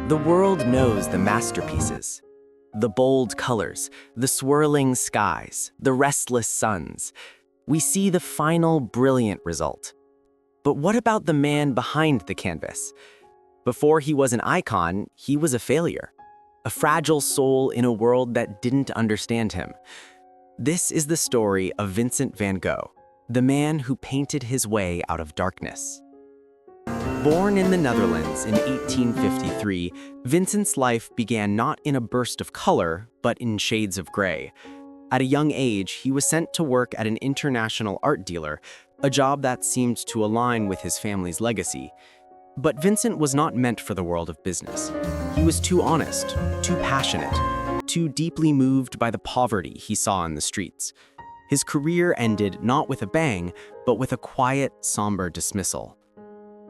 The world knows the masterpieces. The bold colors, the swirling skies, the restless suns. We see the final brilliant result. But what about the man behind the canvas? Before he was an icon, he was a failure. A fragile soul in a world that didn't understand him. This is the story of Vincent van Gogh, the man who painted his way out of darkness. Born in the Netherlands in 1853, Vincent's life began not in a burst of color, but in shades of gray. At a young age, he was sent to work at an international art dealer, a job that seemed to align with his family's legacy. But Vincent was not meant for the world of business. He was too honest, too passionate, too deeply moved by the poverty he saw in the streets. His career ended not with a bang, but with a quiet, somber dismissal.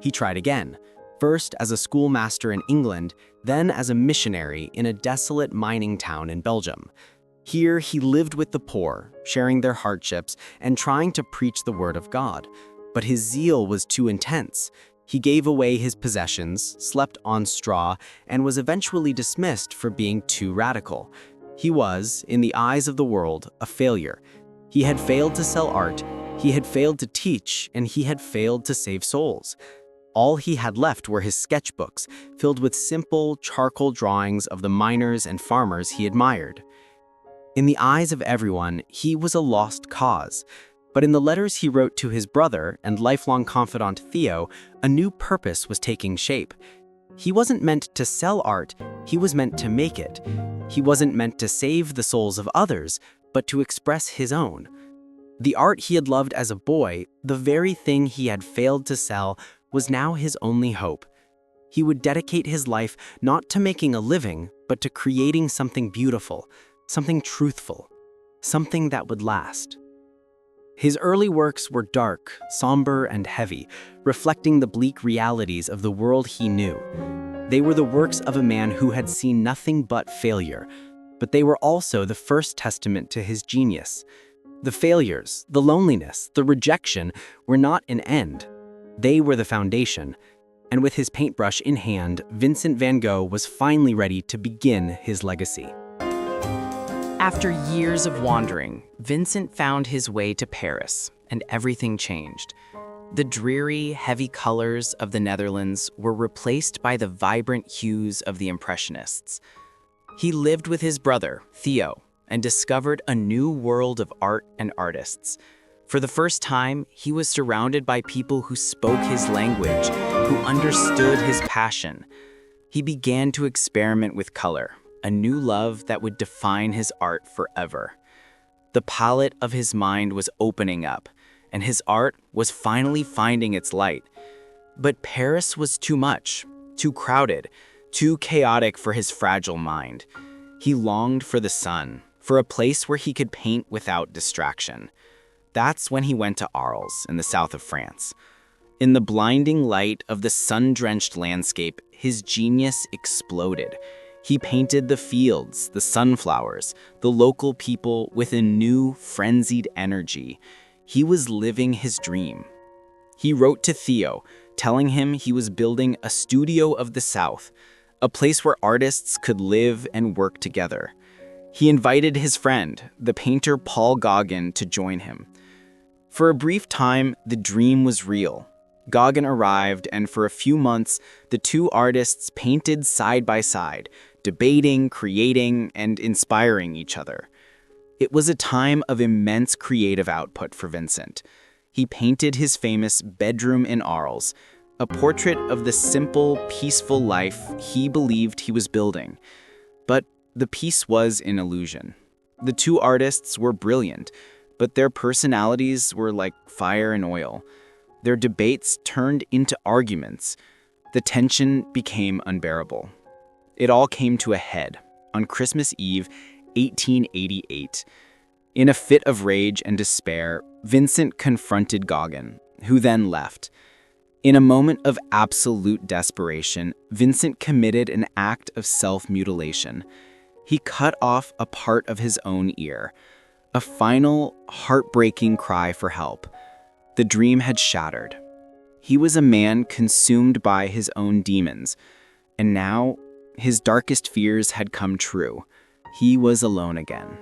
He tried again, first as a schoolmaster in England, then as a missionary in a desolate mining town in Belgium. Here he lived with the poor, sharing their hardships and trying to preach the word of God. But his zeal was too intense. He gave away his possessions, slept on straw, and was eventually dismissed for being too radical. He was, in the eyes of the world, a failure. He had failed to sell art, he had failed to teach, and he had failed to save souls. All he had left were his sketchbooks, filled with simple, charcoal drawings of the miners and farmers he admired. In the eyes of everyone, he was a lost cause. But in the letters he wrote to his brother and lifelong confidant Theo, a new purpose was taking shape. He wasn't meant to sell art, he was meant to make it. He wasn't meant to save the souls of others, but to express his own. The art he had loved as a boy, the very thing he had failed to sell, was now his only hope. He would dedicate his life not to making a living, but to creating something beautiful, something truthful, something that would last. His early works were dark, somber, and heavy, reflecting the bleak realities of the world he knew. They were the works of a man who had seen nothing but failure, but they were also the first testament to his genius. The failures, the loneliness, the rejection were not an end. They were the foundation, and with his paintbrush in hand, Vincent van Gogh was finally ready to begin his legacy. After years of wandering, Vincent found his way to Paris, and everything changed. The dreary, heavy colors of the Netherlands were replaced by the vibrant hues of the Impressionists. He lived with his brother, Theo, and discovered a new world of art and artists. For the first time, he was surrounded by people who spoke his language, who understood his passion. He began to experiment with color, a new love that would define his art forever. The palette of his mind was opening up, and his art was finally finding its light. But Paris was too much, too crowded, too chaotic for his fragile mind. He longed for the sun, for a place where he could paint without distraction. That's when he went to Arles, in the south of France. In the blinding light of the sun-drenched landscape, his genius exploded. He painted the fields, the sunflowers, the local people with a new, frenzied energy. He was living his dream. He wrote to Theo, telling him he was building a studio of the South, a place where artists could live and work together. He invited his friend, the painter Paul Gauguin, to join him. For a brief time, the dream was real. Gauguin arrived, and for a few months, the two artists painted side by side, debating, creating, and inspiring each other. It was a time of immense creative output for Vincent. He painted his famous Bedroom in Arles, a portrait of the simple, peaceful life he believed he was building. But the piece was an illusion. The two artists were brilliant, but their personalities were like fire and oil. Their debates turned into arguments. The tension became unbearable. It all came to a head on Christmas Eve, 1888. In a fit of rage and despair, Vincent confronted Gauguin, who then left. In a moment of absolute desperation, Vincent committed an act of self-mutilation. He cut off a part of his own ear, a final, heartbreaking cry for help. The dream had shattered. He was a man consumed by his own demons, and now his darkest fears had come true. He was alone again.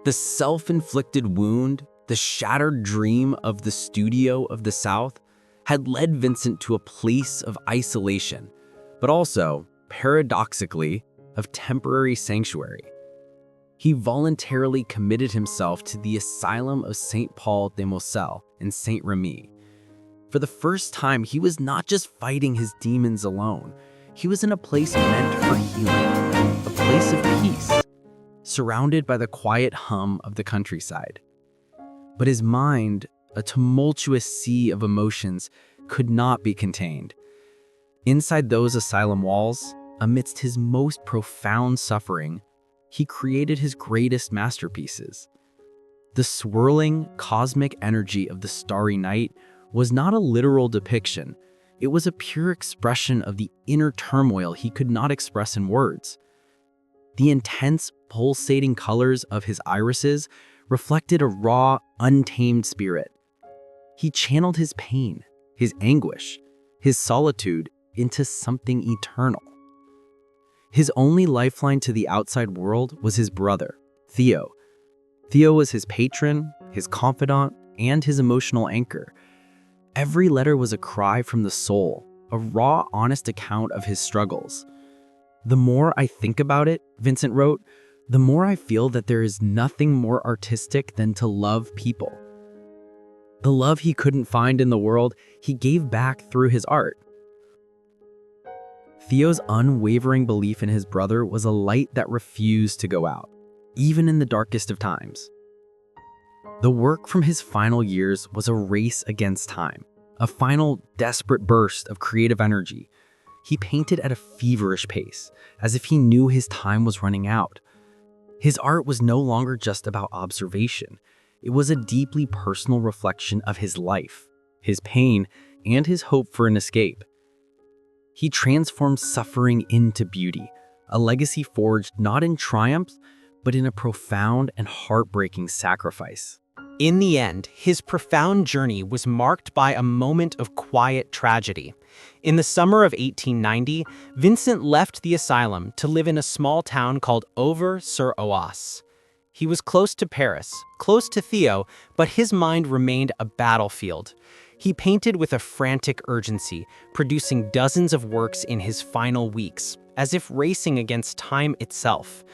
The self-inflicted wound, the shattered dream of the studio of the South, had led Vincent to a place of isolation, but also, paradoxically, of temporary sanctuary. He voluntarily committed himself to the asylum of St. Paul de Moselle in St. Remy. For the first time, he was not just fighting his demons alone. He was in a place meant for healing, a place of peace, surrounded by the quiet hum of the countryside. But his mind, a tumultuous sea of emotions, could not be contained. Inside those asylum walls, amidst his most profound suffering, he created his greatest masterpieces. The swirling, cosmic energy of the starry night was not a literal depiction. It was a pure expression of the inner turmoil he could not express in words. The intense, pulsating colors of his irises reflected a raw, untamed spirit. He channeled his pain, his anguish, his solitude into something eternal. His only lifeline to the outside world was his brother, Theo. Theo was his patron, his confidant, and his emotional anchor. Every letter was a cry from the soul, a raw, honest account of his struggles. "The more I think about it," Vincent wrote, "the more I feel that there is nothing more artistic than to love people." The love he couldn't find in the world, he gave back through his art. Theo's unwavering belief in his brother was a light that refused to go out, even in the darkest of times. The work from his final years was a race against time, a final desperate burst of creative energy. He painted at a feverish pace, as if he knew his time was running out. His art was no longer just about observation. It was a deeply personal reflection of his life, his pain, and his hope for an escape. He transformed suffering into beauty, a legacy forged not in triumph, but in a profound and heartbreaking sacrifice. In the end, his profound journey was marked by a moment of quiet tragedy. In the summer of 1890, Vincent left the asylum to live in a small town called Auvers-sur-Oise. He was close to Paris, close to Theo, but his mind remained a battlefield. He painted with a frantic urgency, producing dozens of works in his final weeks, as if racing against time itself.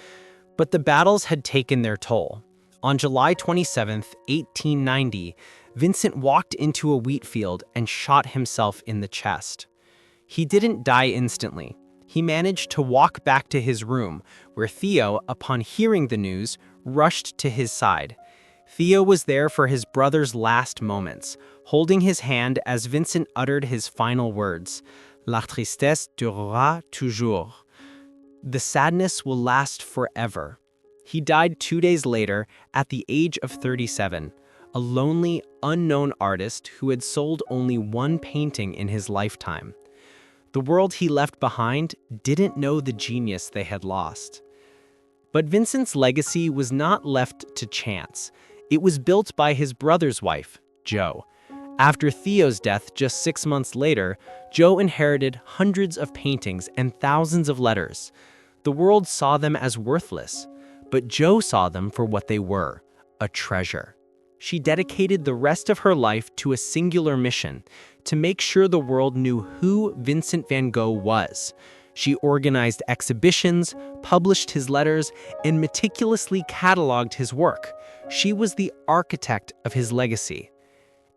But the battles had taken their toll. On July 27, 1890, Vincent walked into a wheat field and shot himself in the chest. He didn't die instantly. He managed to walk back to his room, where Theo, upon hearing the news, rushed to his side. Theo was there for his brother's last moments, holding his hand as Vincent uttered his final words, "La tristesse durera toujours." The sadness will last forever. He died 2 days later, at the age of 37, a lonely, unknown artist who had sold only one painting in his lifetime. The world he left behind didn't know the genius they had lost. But Vincent's legacy was not left to chance. It was built by his brother's wife, Jo. After Theo's death just 6 months later, Jo inherited hundreds of paintings and thousands of letters. The world saw them as worthless, but Jo saw them for what they were, a treasure. She dedicated the rest of her life to a singular mission, to make sure the world knew who Vincent van Gogh was. She organized exhibitions, published his letters, and meticulously cataloged his work. She was the architect of his legacy.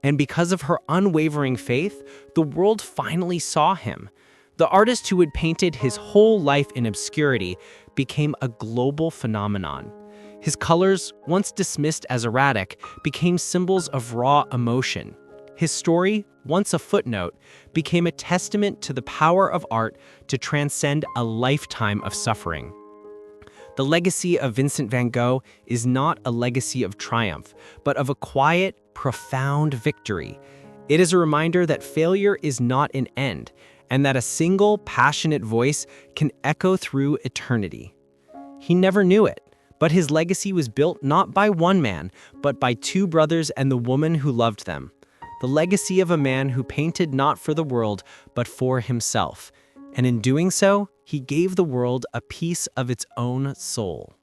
And because of her unwavering faith, the world finally saw him. The artist who had painted his whole life in obscurity became a global phenomenon. His colors, once dismissed as erratic, became symbols of raw emotion. His story, once a footnote, became a testament to the power of art to transcend a lifetime of suffering. The legacy of Vincent van Gogh is not a legacy of triumph, but of a quiet, profound victory. It is a reminder that failure is not an end, and that a single, passionate voice can echo through eternity. He never knew it, but his legacy was built not by one man, but by two brothers and the woman who loved them. The legacy of a man who painted not for the world, but for himself. And in doing so, he gave the world a piece of its own soul.